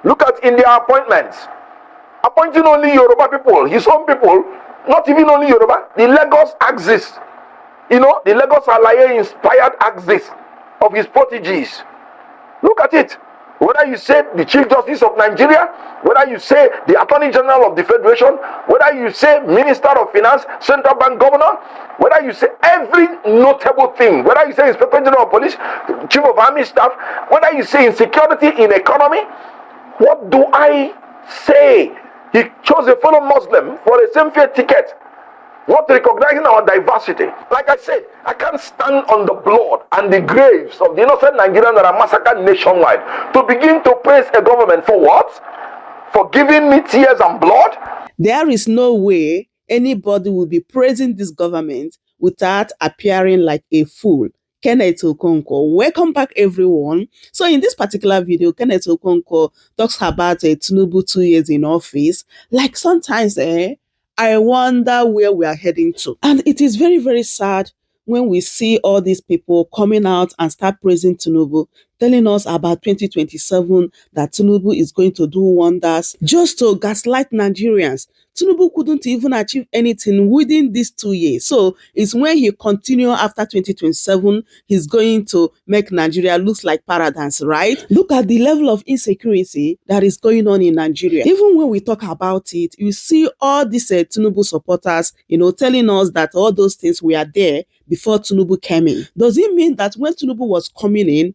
Look at India appointments. Appointing only Yoruba people, his own people, not even only Yoruba, the Lagos axis. The Lagos Alaye inspired axis of his proteges. Look at it. Whether you say the Chief Justice of Nigeria, whether you say the Attorney General of the Federation, whether you say Minister of Finance, Central Bank Governor, whether you say every notable thing, whether you say Inspector General of Police, Chief of Army Staff, whether you say insecurity in economy, what do I say? He chose a fellow Muslim for a same faith ticket. Not recognizing our diversity. Like I said, I can't stand on the blood and the graves of the innocent Nigerians that are massacred nationwide to begin to praise a government for what? For giving me tears and blood? There is no way anybody will be praising this government without appearing like a fool. Kenneth Okonkwo. Welcome back, everyone. So in this particular video, Kenneth Okonkwo talks about Tinubu 2 years in office. Like sometimes, I wonder where we are heading to. And it is very, very sad when we see all these people coming out and start praising Tinubu, telling us about 2027, that Tinubu is going to do wonders, just to gaslight Nigerians. Tinubu couldn't even achieve anything within these 2 years. So it's when he continue after 2027, he's going to make Nigeria look like paradise, right? Look at the level of insecurity that is going on in Nigeria. Even when we talk about it, you see all these Tinubu supporters, telling us that all those things were there before Tinubu came in. Does it mean that when Tinubu was coming in,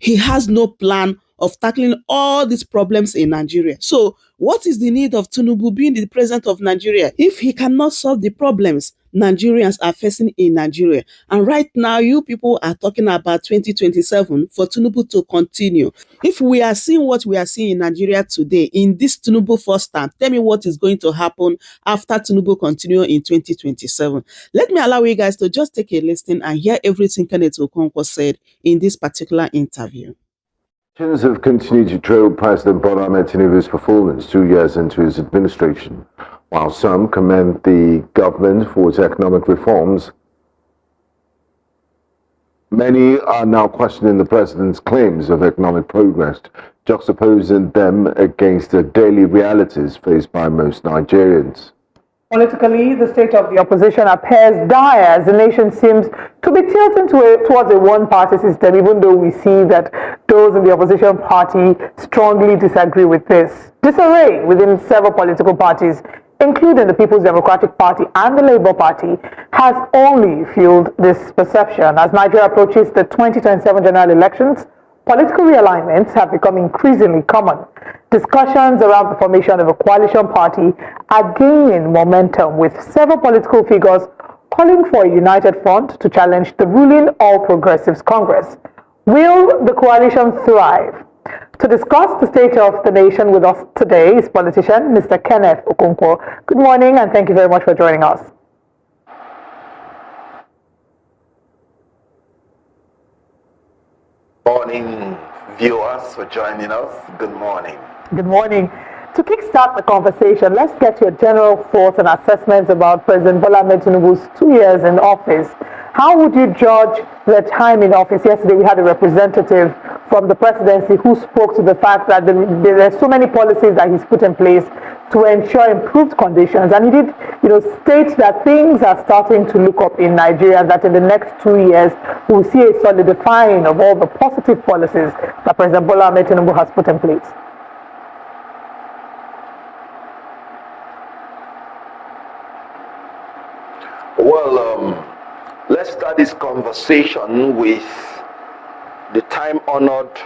he has no plan of tackling all these problems in Nigeria? So what is the need of Tinubu being the president of Nigeria if he cannot solve the problems Nigerians are facing in Nigeria? And right now, you people are talking about 2027 for Tinubu to continue. If we are seeing what we are seeing in Nigeria today, in this Tinubu first term, tell me what is going to happen after Tinubu continue in 2027. Let me allow you guys to just take a listen and hear everything Kenneth Okonkwo said in this particular interview. Nigerians have continued to trail President BLޮ0D Tinubu's performance 2 years into his administration. While some commend the government for its economic reforms, many are now questioning the president's claims of economic progress, juxtaposing them against the daily realities faced by most Nigerians. Politically, the state of the opposition appears dire as the nation seems to be tilting towards a one-party system, even though we see that those in the opposition party strongly disagree with this. Disarray within several political parties, including the People's Democratic Party and the Labour Party, has only fueled this perception. As Nigeria approaches the 2027 general elections, political realignments have become increasingly common. Discussions around the formation of a coalition party are gaining momentum, with several political figures calling for a united front to challenge the ruling All Progressives Congress. Will the coalition thrive? To discuss the state of the nation with us today is politician Mr. Kenneth Okonkwo. Good morning, and thank you very much for joining us. Morning, viewers, for joining us. Good morning. Good morning. To kickstart the conversation, let's get your general thoughts and assessments about President BLȯ0D Tinubu's 2 years in office. How would you judge the time in office? Yesterday, we had a representative from the presidency who spoke to the fact that there are so many policies that he's put in place to ensure improved conditions. And he did, state that things are starting to look up in Nigeria, that in the next 2 years, we'll see a solidifying of all the positive policies that President BLȯ0D Tinubu has put in place. Well, let's start this conversation with the time-honored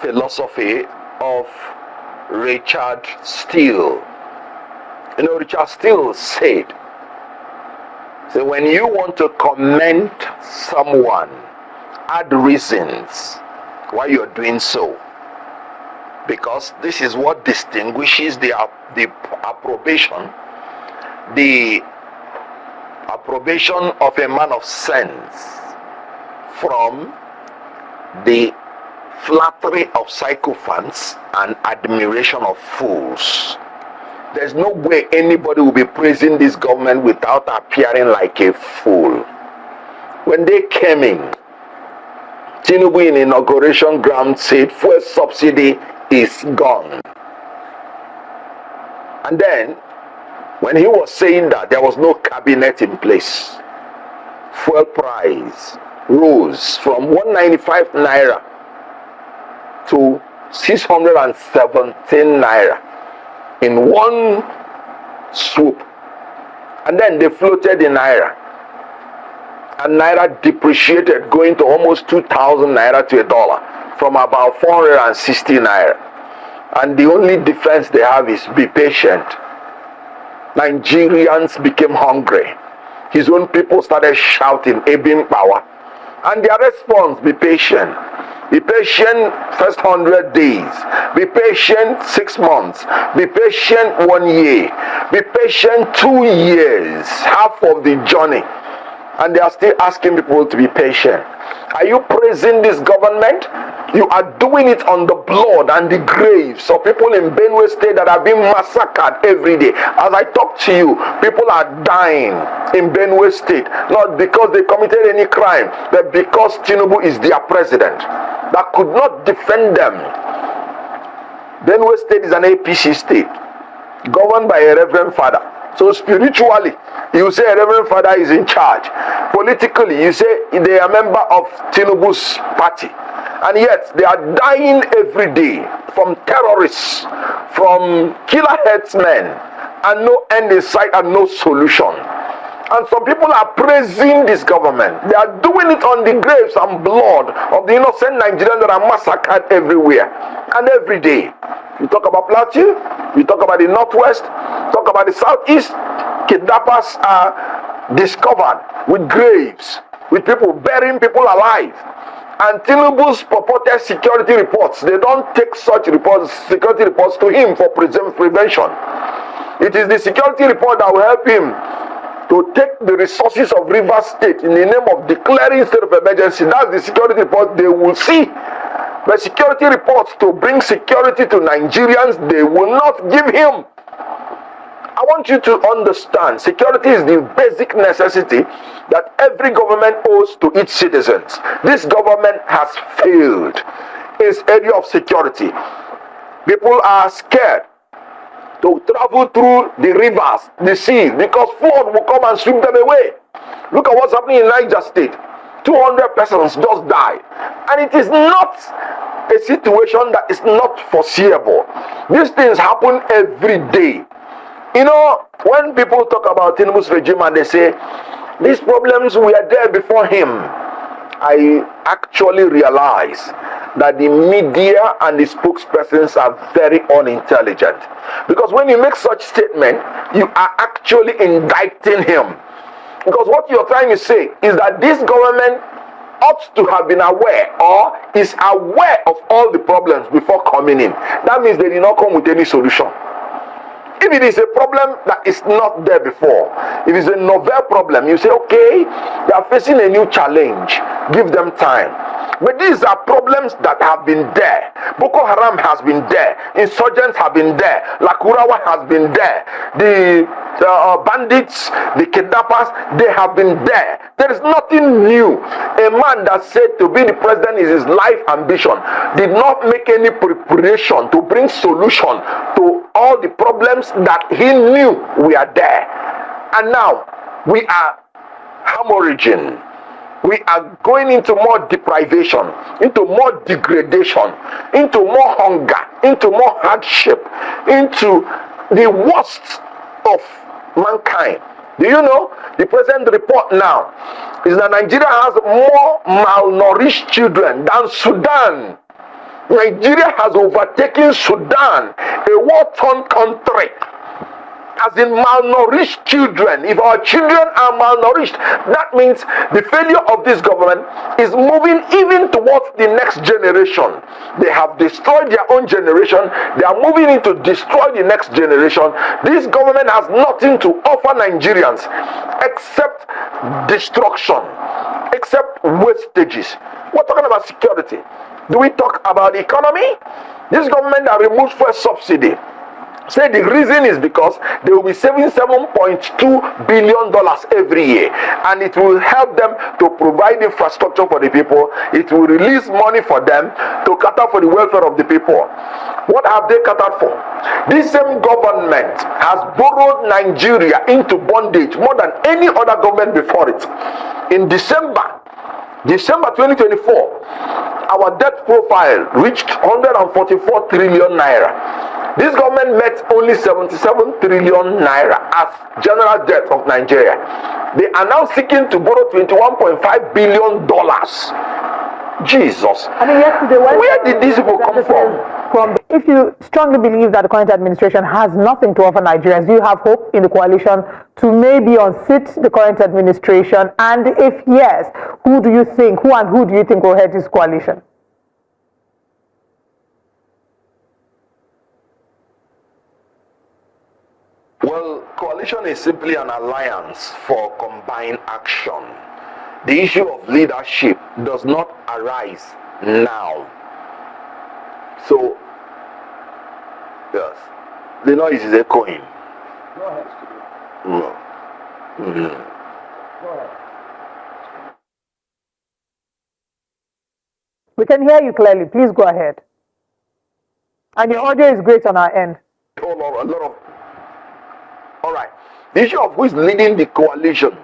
philosophy of Richard Steele. Richard Steele said, so when you want to commend someone, add reasons why you're doing so. Because this is what distinguishes the approbation of a man of sense from the flattery of sycophants and admiration of fools. There's no way anybody will be praising this government without appearing like a fool. When they came in, Tinubu in inauguration ground said fuel subsidy is gone. And then, when he was saying that, there was no cabinet in place. Fuel price rose from 195 naira to 617 naira in one swoop. And then they floated in naira. And naira depreciated, going to almost 2,000 naira to a dollar from about 460 naira. And the only defense they have is be patient. Nigerians became hungry. His own people started shouting, Ebin power. And their response, be patient. Be patient first 100 days. Be patient 6 months. Be patient 1 year. Be patient 2 years. Half of the journey. And they are still asking people to be patient. Are you praising this government? You are doing it on the blood and the graves of people in Benue State that are being massacred every day. As I talk to you, people are dying in Benue State, not because they committed any crime, but because Tinubu is their president that could not defend them. Benue State is an APC state, governed by a reverend father. So spiritually, you say a reverend father is in charge. Politically, you say they are a member of Tinubu's party. And yet, they are dying every day from terrorists, from killer headsmen, and no end in sight and no solution. And some people are praising this government. They are doing it on the graves and blood of the innocent Nigerians that are massacred everywhere and every day. You talk about Plateau, you talk about the Northwest, talk about the Southeast. Kidnappers are discovered with graves, with people burying people alive. And Tinubu's purported security reports, they don't take such reports, security reports to him for prevention. It is the security report that will help him to take the resources of Rivers State in the name of declaring state of emergency. That's the security report they will see. But security reports to bring security to Nigerians, they will not give him. I want you to understand, security is the basic necessity that every government owes to its citizens. This government has failed in its area of security. People are scared to travel through the rivers, the sea, because flood will come and sweep them away. Look at what's happening in Niger State. 200 persons just died. And it is not a situation that is not foreseeable. These things happen every day. You know, when people talk about Tinubu's regime and they say, these problems were there before him, I actually realize that the media and the spokespersons are very unintelligent. Because when you make such statement, you are actually indicting him. Because what you're trying to say is that this government ought to have been aware or is aware of all the problems before coming in. That means they did not come with any solution. If it is a problem that is not there before, if it's a novel problem, you say, okay, they are facing a new challenge, give them time. But these are problems that have been there. Boko Haram has been there. Insurgents have been there. Lakurawa has been there. The bandits, the kidnappers, they have been there. There is nothing new. A man that said to be the president is his life ambition did not make any preparation to bring solution to all the problems that he knew were there. And now we are hemorrhaging. We are going into more deprivation, into more degradation, into more hunger, into more hardship, into the worst of mankind. Do you know, the present report now is that Nigeria has more malnourished children than Sudan. Nigeria has overtaken Sudan, a war-torn country, as in malnourished children. If our children are malnourished, that means the failure of this government is moving even towards the next generation. They have destroyed their own generation. They are moving in to destroy the next generation. This government has nothing to offer Nigerians except destruction, except wastages. We're talking about security. Do we talk about the economy? This government that removes fuel subsidy Say the reason is because they will be saving $7.2 billion every year, and it will help them to provide infrastructure for the people. It will release money for them to cater for the welfare of the people. What have they catered for? This same government has borrowed Nigeria into bondage more than any other government before it. In December 2024, our debt profile reached 144 trillion naira. This government met only 77 trillion naira as general debt of Nigeria. They are now seeking to borrow $21.5 billion. Jesus. I mean, yesterday, where did these people come from? If you strongly believe that the current administration has nothing to offer Nigerians, do you have hope in the coalition to maybe unseat the current administration? And if yes, who do you think will head this coalition? Well, coalition is simply an alliance for combined action. The issue of leadership does not arise now. So, yes, the noise is echoing. Go ahead. No. Mm-hmm. Go ahead. We can hear you clearly. Please go ahead. And your audio is great on our end. All right. The issue of who is leading the coalition,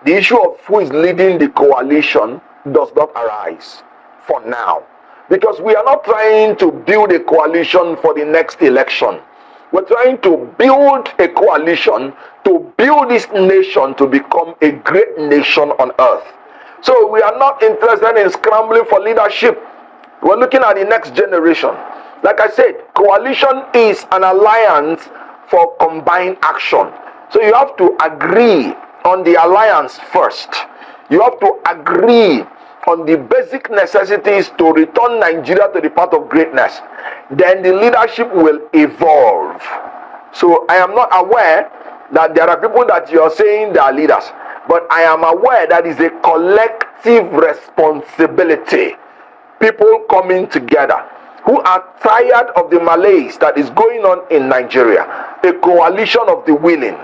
the issue of who is leading the coalition does not arise for now, because we are not trying to build a coalition for the next election. We're trying to build a coalition to build this nation to become a great nation on earth. So we are not interested in scrambling for leadership. We're looking at the next generation. Like I said, coalition is an alliance for combined action. So you have to agree on the alliance first. You have to agree on the basic necessities to return Nigeria to the path of greatness. Then the leadership will evolve. So I am not aware that there are people that you are saying they are leaders, but I am aware that is a collective responsibility. People coming together who are tired of the malaise that is going on in Nigeria, a coalition of the willing,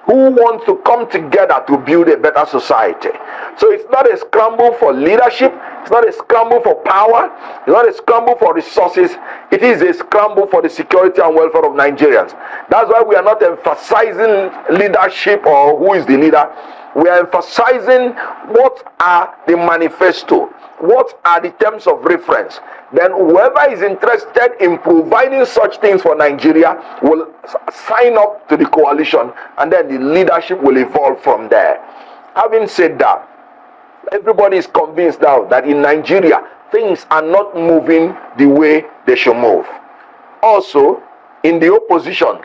who want to come together to build a better society. So it's not a scramble for leadership, it's not a scramble for power, it's not a scramble for resources, it is a scramble for the security and welfare of Nigerians. That's why we are not emphasizing leadership or who is the leader. We are emphasizing what are the manifesto, what are the terms of reference. Then whoever is interested in providing such things for Nigeria will sign up to the coalition, and then the leadership will evolve from there. Having said that, everybody is convinced now that in Nigeria things are not moving the way they should move. Also, in the opposition,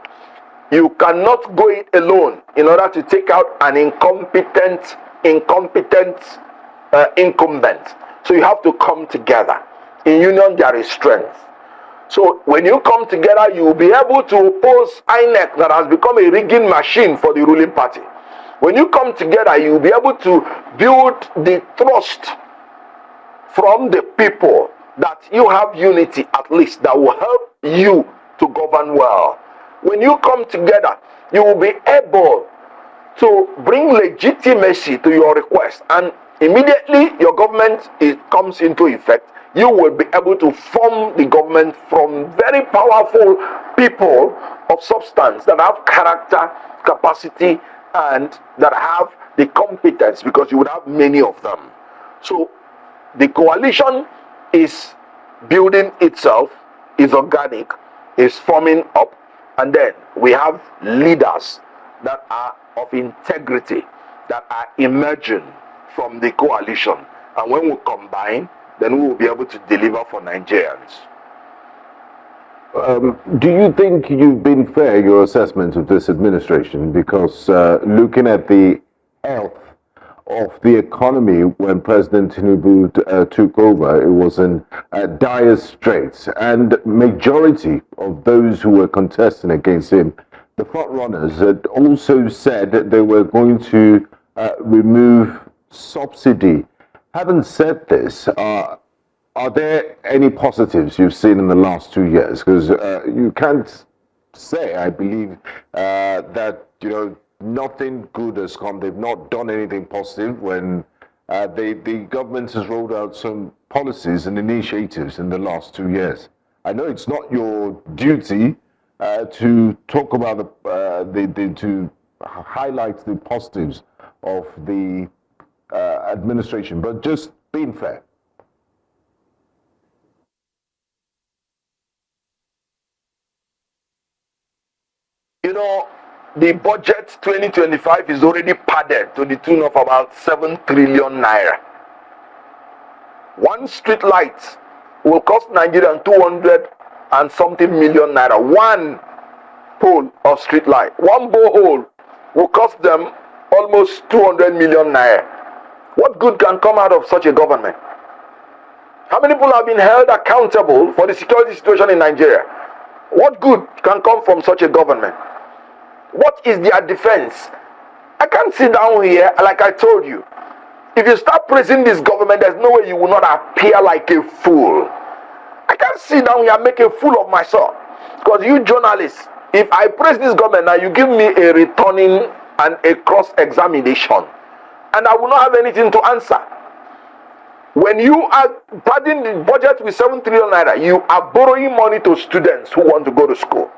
you cannot go it alone in order to take out an incompetent incumbent. So you have to come together. In union there is strength. So when you come together, you will be able to oppose INEC that has become a rigging machine for the ruling party. When you come together, you will be able to build the trust from the people that you have unity, at least, that will help you to govern well. When you come together, you will be able to bring legitimacy to your request, and immediately your government comes into effect. You will be able to form the government from very powerful people of substance that have character, capacity, and that have the competence, because you would have many of them. So the coalition is building itself, is organic, is forming up, and then we have leaders that are of integrity, that are emerging from the coalition. And when we combine, then we will be able to deliver for Nigerians. Do you think you've been fair, your assessment of this administration? Because looking at the health of the economy when President Tinubu took over, it was in dire straits, and majority of those who were contesting against him, the front runners, had also said that they were going to remove subsidy. Having said this, Are there any positives you've seen in the last 2 years? Because you can't say, I believe, that nothing good has come. They've not done anything positive when the government has rolled out some policies and initiatives in the last 2 years. I know it's not your duty to talk about to highlight the positives of the administration, but just being fair. The budget 2025 is already padded to the tune of about 7 trillion naira. One street light will cost Nigerians 200 and something million naira. One pole of street light, one borehole will cost them almost 200 million naira. What good can come out of such a government? How many people have been held accountable for the security situation in Nigeria? What good can come from such a government? What is their defense? I can't sit down here, like I told you. If you start praising this government, there's no way you will not appear like a fool. I can't sit down here and make a fool of myself. Because you journalists, if I praise this government now, you give me a returning and a cross-examination. And I will not have anything to answer. When you are padding the budget with 7 trillion naira, you are borrowing money to students who want to go to school.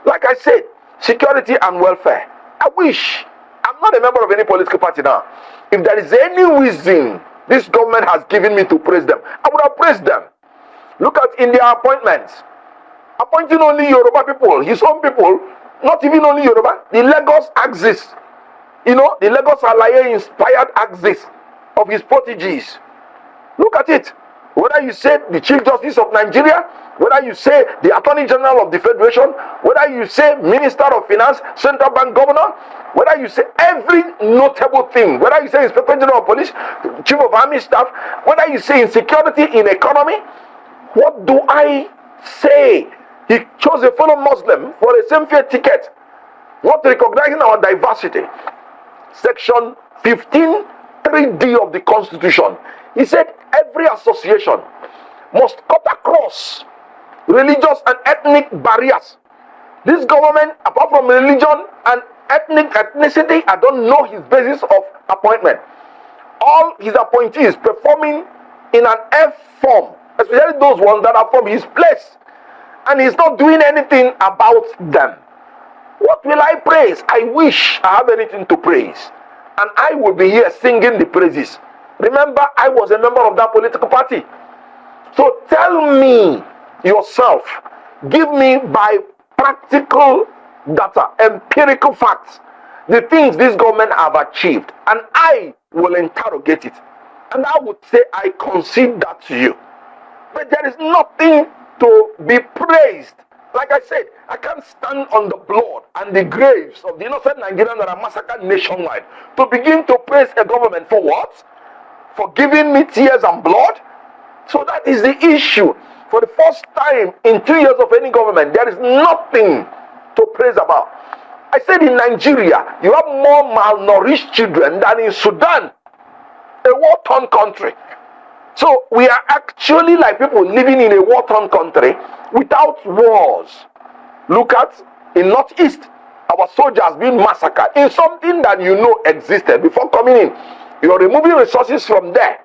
Like I said, security and welfare. I wish, I'm not a member of any political party now. If there is any reason this government has given me to praise them, I would have praised them. Look at in their appointments. Appointing only Yoruba people, his own people, not even only Yoruba, the Lagos axis. The Lagos Alaye inspired axis of his proteges. Look at it. Whether you say the Chief Justice of Nigeria, whether you say the Attorney General of the Federation, whether you say Minister of Finance, Central Bank Governor, whether you say every notable thing, whether you say Inspector General of Police, Chief of Army Staff, whether you say insecurity in economy, what do I say? He chose a fellow Muslim for a same-faith ticket, not recognizing our diversity. Section 15, 3D of the Constitution. He said every association must cut across religious and ethnic barriers. This government, apart from religion and ethnicity, I don't know his basis of appointment. All his appointees performing in an F form, especially those ones that are from his place, and he's not doing anything about them. What will I praise? I wish I have anything to praise, and I will be here singing the praises. Remember, I was a member of that political party. So tell me yourself, give me by practical data, empirical facts, the things this government have achieved, and I will interrogate it. And I would say I concede that to you. But there is nothing to be praised. Like I said, I can't stand on the blood and the graves of the innocent Nigerians that are massacred nationwide to begin to praise a government for what? For giving me tears and blood? So that is the issue. For the first time in 2 years of any government, there is nothing to praise about. I said in Nigeria, you have more malnourished children than in Sudan, a war-torn country. So we are actually like people living in a war-torn country without wars. Look at in Northeast, our soldiers being massacred in something that you know existed before coming in. You are removing resources from there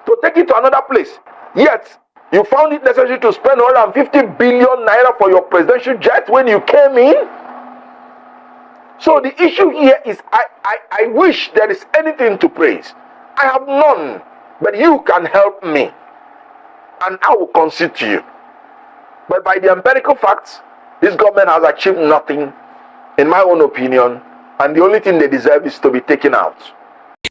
to take it to another place. Yet, you found it necessary to spend 150 billion naira for your presidential jet when you came in. So the issue here is I wish there is anything to praise. I have none, but you can help me, and I will concede to you. But by the empirical facts, this government has achieved nothing, in my own opinion, and the only thing they deserve is to be taken out.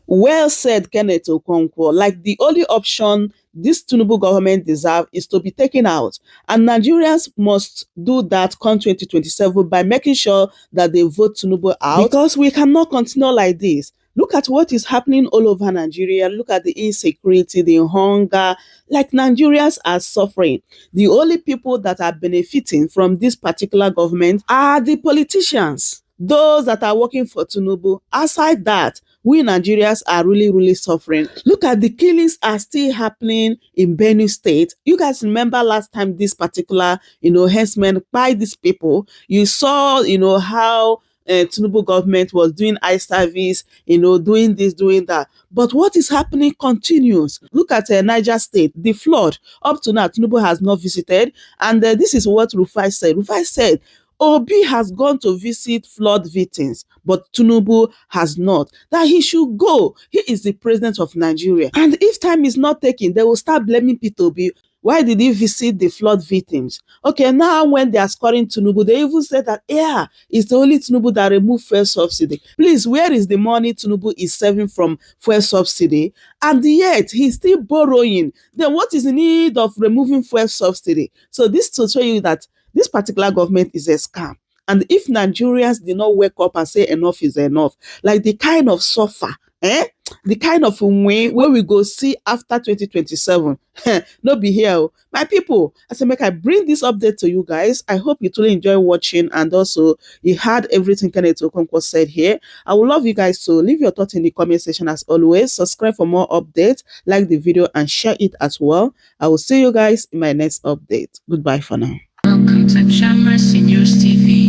Well said, Kenneth Okonkwo. Like the only option this Tinubu government deserves is to be taken out. And Nigerians must do that come 2027 by making sure that they vote Tinubu out. Because we cannot continue like this. Look at what is happening all over Nigeria. Look at the insecurity, the hunger. Like Nigerians are suffering. The only people that are benefiting from this particular government are the politicians. Those that are working for Tinubu. Aside that, we Nigerians are really, really suffering. Look at the killings are still happening in Benue State. You guys remember last time this particular, herdsmen by these people, you saw, how Tinubu government was doing eye service, doing this, doing that. But what is happening continues. Look at Niger State, the flood. Up to now, Tinubu has not visited. And this is what Rufai said. Rufai said, Obi has gone to visit flood victims, but Tinubu has not. That he should go. He is the president of Nigeria. And if time is not taken, they will start blaming Peter Obi. Why did he visit the flood victims? Okay, now when they are scoring Tinubu, they even said that, yeah, it's the only Tinubu that removed fuel subsidy. Please, where is the money Tinubu is saving from fuel subsidy? And yet, he's still borrowing. Then what is the need of removing fuel subsidy? So this to show you that this particular government is a scam. And if Nigerians did not wake up and say enough is enough, like the kind of suffer, the kind of way where we go see after 2027, no be here. My people, I say make I bring this update to you guys. I hope you truly enjoy watching, and also you heard everything Kenneth Okonkwo said here. I would love you guys to leave your thoughts in the comment section as always. Subscribe for more updates, like the video and share it as well. I will see you guys in my next update. Goodbye for now. Welcome to Shamras News TV.